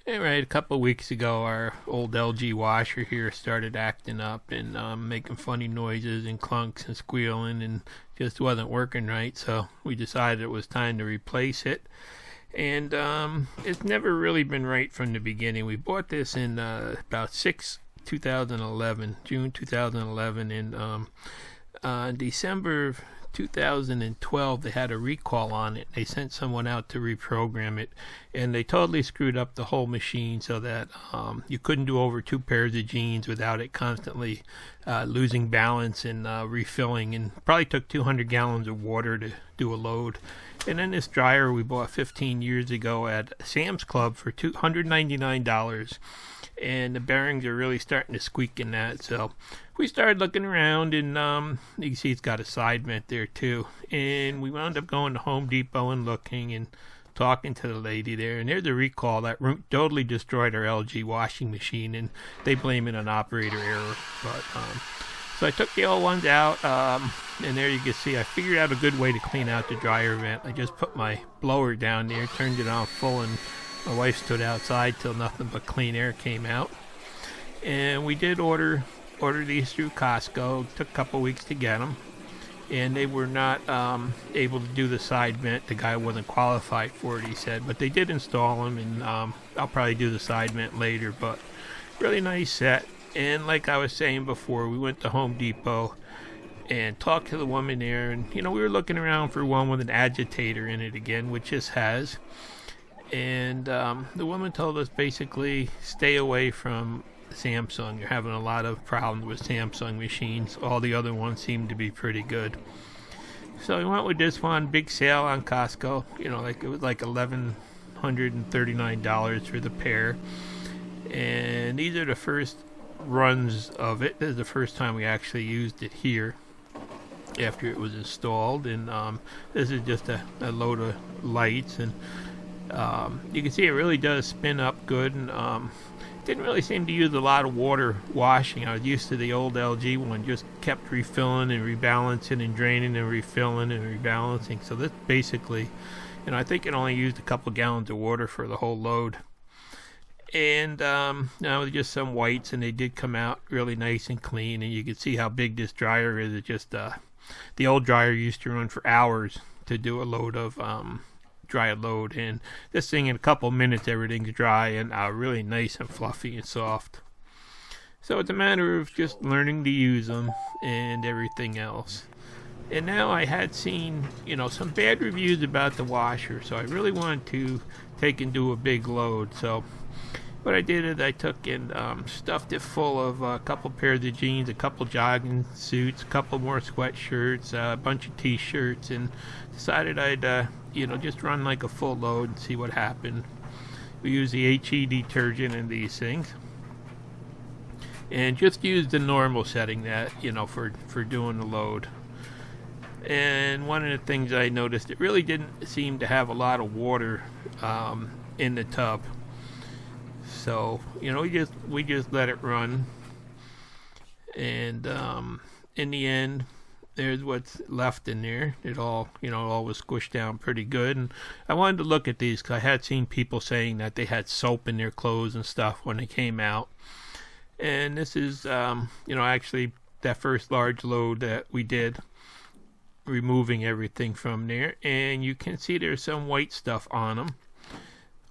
Right, a couple of weeks ago, our old LG washer here started acting up and making funny noises and clunks and squealing, and just wasn't working right. So we decided it was time to replace it. And it's never really been right from the beginning. We bought this in about 2011, June 2011, and December 2012 they had a recall on it. They sent someone out to reprogram it, and they totally screwed up the whole machine so that you couldn't do over 2 pairs of jeans without it constantly losing balance and refilling, and probably took 200 gallons of water to do a load. And then this dryer we bought 15 years ago at Sam's Club for $299, and the bearings are really starting to squeak in that. So we started looking around, and you can see it's got a side vent there too. And we wound up going to Home Depot and looking and talking to the lady there. And there's a recall that totally destroyed our LG washing machine, and they blame it on operator error. But so I took the old ones out, and there you can see I figured out a good way to clean out the dryer vent. I just put my blower down there, turned it on full, and my wife stood outside till nothing but clean air came out. And we did order these through Costco. It took a couple weeks to get them, and they were not able to do the side vent. The guy wasn't qualified for it, he said, but they did install them, and I'll probably do the side vent later. But really nice set. And like I was saying before, we went to Home Depot and talked to the woman there, and we were looking around for one with an agitator in it again, which this has. And the woman told us basically stay away from Samsung. You're having a lot of problems with Samsung machines. All the other ones seem to be pretty good. So we went with this one. Big sale on Costco. It was like $1,139 for the pair. And these are the first runs of it. This is the first time we actually used it here after it was installed. And this is just a load of lights, and you can see it really does spin up good, and didn't really seem to use a lot of water washing. I was used to the old LG one, just kept refilling and rebalancing and draining and refilling and rebalancing. So this basically, I think it only used a couple gallons of water for the whole load. And now just some whites, and they did come out really nice and clean, and you can see how big this dryer is. It just the old dryer used to run for hours to do a load of dry load, and this thing in a couple minutes everything's dry and really nice and fluffy and soft. So it's a matter of just learning to use them and everything else. And now I had seen some bad reviews about the washer, so I really wanted to take and do a big load. So what I did is I took and stuffed it full of a couple pairs of jeans, a couple jogging suits, a couple more sweatshirts, a bunch of t-shirts, and decided I'd just run like a full load and see what happened. We use the HE detergent in these things, and just use the normal setting that for doing the load. And one of the things I noticed, it really didn't seem to have a lot of water in the tub. So we just let it run, and in the end, there's what's left in there. It all was squished down pretty good. And I wanted to look at these because I had seen people saying that they had soap in their clothes and stuff when they came out. And this is actually that first large load that we did, removing everything from there, and you can see there's some white stuff on them,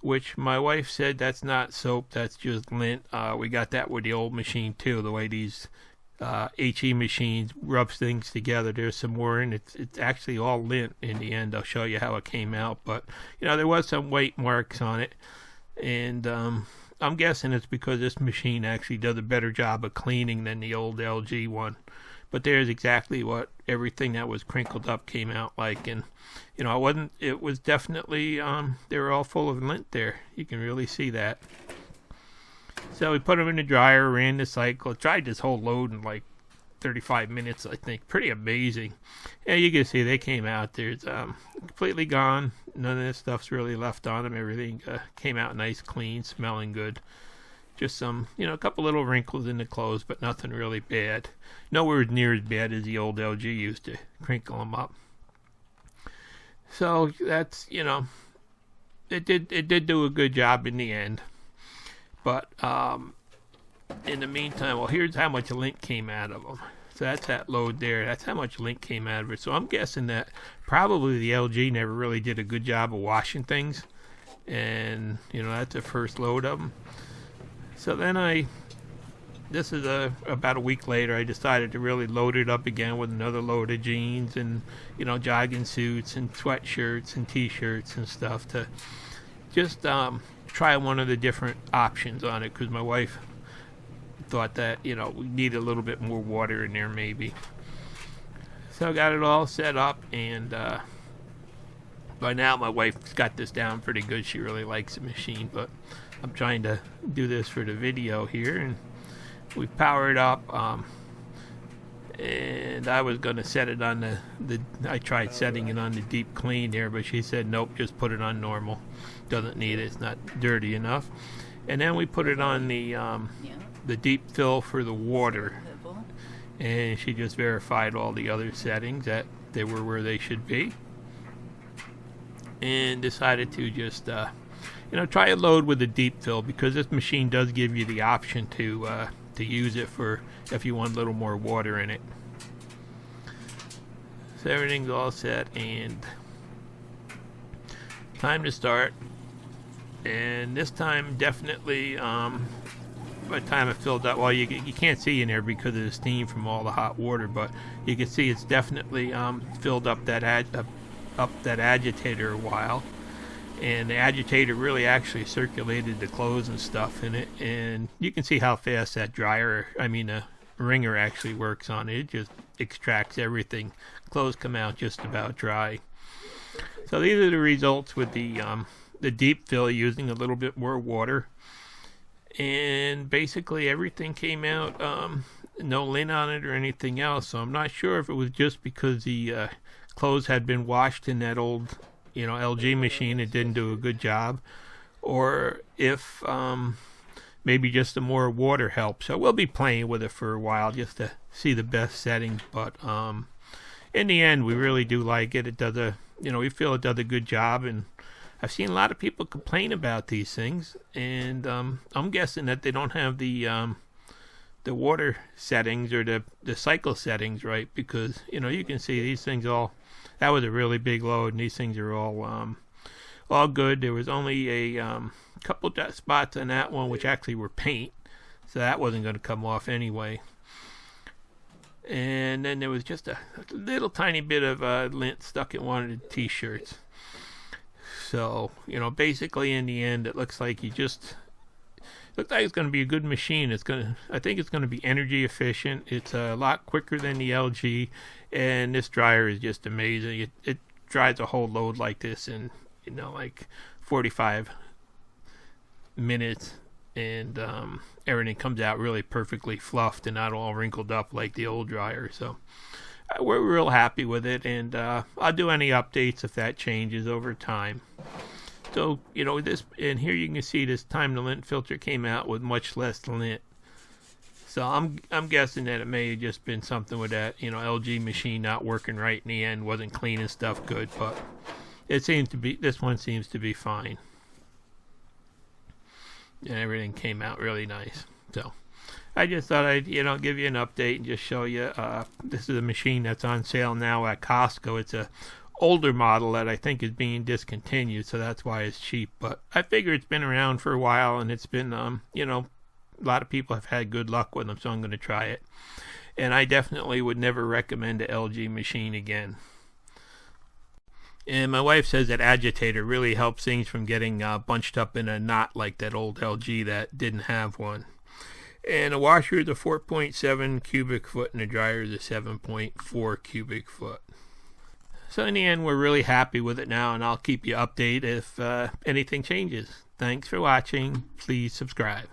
which my wife said that's not soap, that's just lint. We got that with the old machine too, the way these HE machines rubs things together. There's some more, and it's actually all lint in the end. I'll show you how it came out, but there was some white marks on it, and I'm guessing it's because this machine actually does a better job of cleaning than the old LG one. But there's exactly what everything that was crinkled up came out like. And it was definitely they were all full of lint there. You can really see that. So we put them in the dryer, ran the cycle, tried this whole load in like 35 minutes, I think. Pretty amazing. And you can see they came out. There's completely gone. None of this stuff's really left on them. Everything came out nice, clean, smelling good. Just some, a couple little wrinkles in the clothes, but nothing really bad. Nowhere near as bad as the old LG used to crinkle them up. So that's, it did do a good job in the end. But in the meantime, well, here's how much lint came out of them. So that's that load there. That's how much lint came out of it. So I'm guessing that probably the LG never really did a good job of washing things. And, you know, that's the first load of them. So then this is about a week later, I decided to really load it up again with another load of jeans and, you know, jogging suits and sweatshirts and t-shirts and stuff to just try one of the different options on it, because my wife thought that, you know, we need a little bit more water in there maybe. So I got it all set up, and by now my wife's got this down pretty good. She really likes the machine, but I'm trying to do this for the video here, and we powered up, and I was going to set it on I tried setting it on the deep clean there, but she said nope, just put it on normal, doesn't need it, it's not dirty enough. And then we put it on the deep fill for the water, and she just verified all the other settings that they were where they should be, and decided to just you know, try a load with the deep fill, because this machine does give you the option to use it for if you want a little more water in it. So everything's all set and time to start. And this time definitely by the time it filled up, well, you can't see in there because of the steam from all the hot water, but you can see it's definitely filled up that agitator a while. And the agitator really actually circulated the clothes and stuff in it, and you can see how fast that wringer actually works on it. It just extracts everything. Clothes come out just about dry. So these are the results with the deep fill using a little bit more water, and basically everything came out no lint on it or anything else. So I'm not sure if it was just because the clothes had been washed in that old, you know, LG machine, it didn't do a good job, or if maybe just the more water helps. So we'll be playing with it for a while just to see the best settings, but in the end we really do like it. It does we feel it does a good job, and I've seen a lot of people complain about these things, and I'm guessing that they don't have the water settings or the cycle settings right, because, you know, you can see these things all, that was a really big load, and these things are all good. There was only a couple spots on that one which actually were paint, so that wasn't going to come off anyway. And then there was just a little tiny bit of lint stuck in one of the t-shirts. So, you know, basically in the end it looks like it's going to be a good machine. I think it's going to be energy efficient. It's a lot quicker than the LG, and this dryer is just amazing. It dries a whole load like this in, you know, like 45 minutes, and everything comes out really perfectly fluffed and not all wrinkled up like the old dryer. So we're real happy with it, and I'll do any updates if that changes over time. So, you know, and here you can see this time the lint filter came out with much less lint. So I'm guessing that it may have just been something with that, you know, LG machine not working right in the end, wasn't cleaning stuff good, but this one seems to be fine. And everything came out really nice. So I just thought I'd, you know, give you an update and just show you. This is a machine that's on sale now at Costco. It's a older model that I think is being discontinued, so that's why it's cheap. But I figure it's been around for a while, and it's been, you know, a lot of people have had good luck with them, so I'm going to try it. And I definitely would never recommend an LG machine again. And my wife says that agitator really helps things from getting bunched up in a knot like that old LG that didn't have one. And a washer is a 4.7 cubic foot, and a dryer is a 7.4 cubic foot. So in the end, we're really happy with it now, and I'll keep you updated if anything changes. Thanks for watching. Please subscribe.